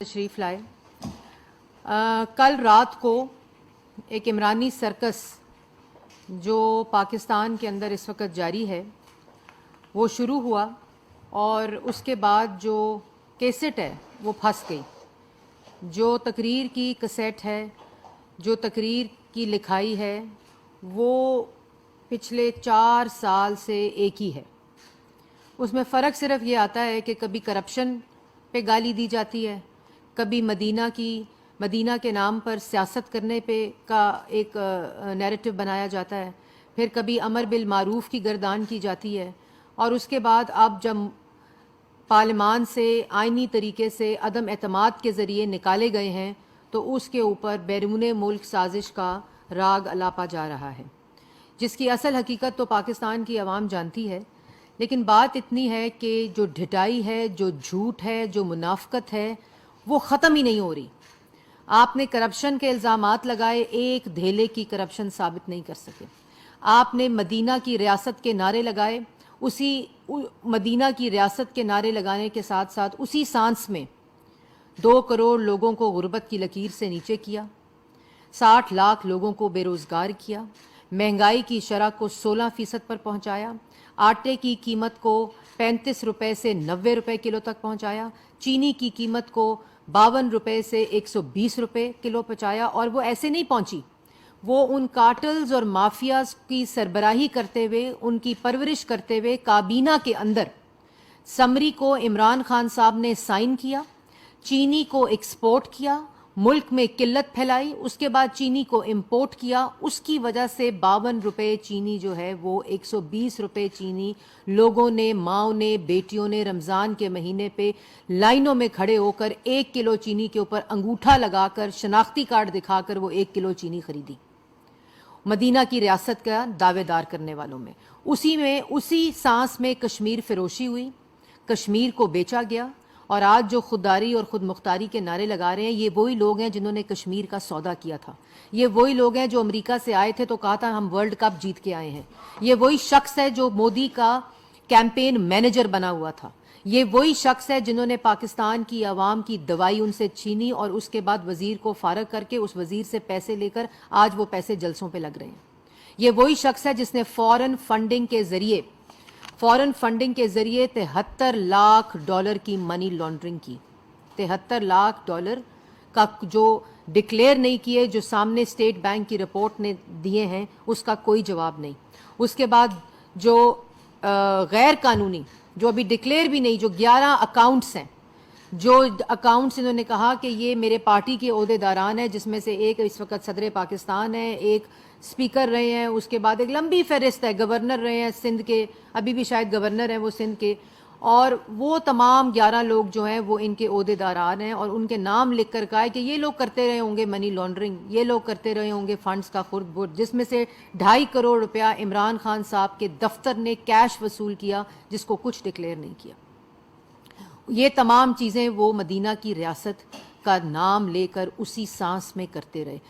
तशरीफ लाए। कल रात को एक इमरानी सर्कस जो पाकिस्तान के अंदर इस वक्त जारी है वो शुरू हुआ और उसके बाद जो कैसेट है वो फंस गई। जो तकरीर की कैसेट है, जो तकरीर की लिखाई है, वो पिछले 4 साल से एक ही है। उसमें फ़र्क सिर्फ ये आता है कि कभी करप्शन पे गाली दी जाती है, कभी मदीना के नाम पर सियासत करने पे का एक नैरेटिव बनाया जाता है, फिर कभी अमर बिल मारूफ की गर्दान की जाती है, और उसके बाद अब जब पार्लिमान से आइनी तरीके से अदम एतमाद के ज़रिए निकाले गए हैं तो उसके ऊपर बैरून मुल्क साजिश का राग अलापा जा रहा है, जिसकी असल हकीकत तो पाकिस्तान की आवाम जानती है। लेकिन बात इतनी है कि जो ढिठाई है, जो झूठ है, जो मुनाफकत है, वो ख़त्म ही नहीं हो रही। आपने करप्शन के इल्ज़ामात लगाए, एक धेले की करप्शन साबित नहीं कर सके। आपने मदीना की रियासत के नारे लगाए, उसी मदीना की रियासत के नारे लगाने के साथ साथ उसी सांस में 2 करोड़ लोगों को गुर्बत की लकीर से नीचे किया, 60 लाख लोगों को बेरोज़गार किया, महंगाई की शरह को 16% पर पहुंचाया, आटे की कीमत को 35 रुपये से 90 रुपये किलो तक पहुंचाया, चीनी की कीमत को 52 रुपये से 120 रुपये किलो पहुंचाया। और वो ऐसे नहीं पहुंची, वो उन कार्टल्स और माफियाज की सरबराही करते हुए, उनकी परवरिश करते हुए काबीना के अंदर समरी को इमरान खान साहब ने साइन किया, चीनी को एक्सपोर्ट किया, मुल्क में किल्लत फैलाई, उसके बाद चीनी को इंपोर्ट किया। उसकी वजह से 52 रुपये चीनी जो है वो 120 रुपये चीनी लोगों ने, माओं ने, बेटियों ने रमज़ान के महीने पे लाइनों में खड़े होकर 1 किलो चीनी के ऊपर अंगूठा लगाकर, शनाख्ती कार्ड दिखाकर वो 1 किलो चीनी खरीदी, मदीना की रियासत का दावेदार करने वालों में। उसी सांस में कश्मीर फिरोशी हुई, कश्मीर को बेचा गया। और आज जो खुददारी और खुद मुख्तारी के नारे लगा रहे हैं, ये वही लोग हैं जिन्होंने कश्मीर का सौदा किया था। ये वही लोग हैं जो अमेरिका से आए थे तो कहा था हम वर्ल्ड कप जीत के आए हैं। ये वही शख्स है जो मोदी का कैंपेन मैनेजर बना हुआ था। ये वही शख्स है जिन्होंने पाकिस्तान की आवाम की दवाई उनसे छीनी और उसके बाद वजीर को फारग करके उस वजीर से पैसे लेकर आज वो पैसे जलसों पे लग रहे हैं। ये वही शख्स है जिसने फॉरेन फंडिंग के जरिए 73 लाख डॉलर की मनी लॉन्ड्रिंग की। 73 लाख डॉलर का जो डिक्लेयर नहीं किए, जो सामने स्टेट बैंक की रिपोर्ट ने दिए हैं, उसका कोई जवाब नहीं। उसके बाद जो गैर कानूनी, जो अभी डिक्लेयर भी नहीं, जो 11 अकाउंट्स हैं, जो अकाउंट्स इन्होंने कहा कि ये मेरे पार्टी के ओहदेदारान हैं, जिसमें से एक इस वक्त सदर पाकिस्तान है, एक स्पीकर रहे हैं, उसके बाद एक लंबी फहरिस्त है, गवर्नर रहे हैं सिंध के, अभी भी शायद गवर्नर हैं वो सिंध के, और वो तमाम 11 लोग जो हैं वो इनके ओहदेदारान हैं। और उनके नाम लिख कर कहा है कि ये लोग करते रहे होंगे मनी लॉन्ड्रिंग, ये लोग करते रहे होंगे फंड्स का खुर्द-बुर्द, जिसमें से 2.5 करोड़ रुपया इमरान खान साहब के दफ्तर ने कैश वसूल किया, जिसको कुछ डिक्लेयर नहीं किया। ये तमाम चीज़ें वो मदीना की रियासत का नाम लेकर उसी सांस में करते रहे।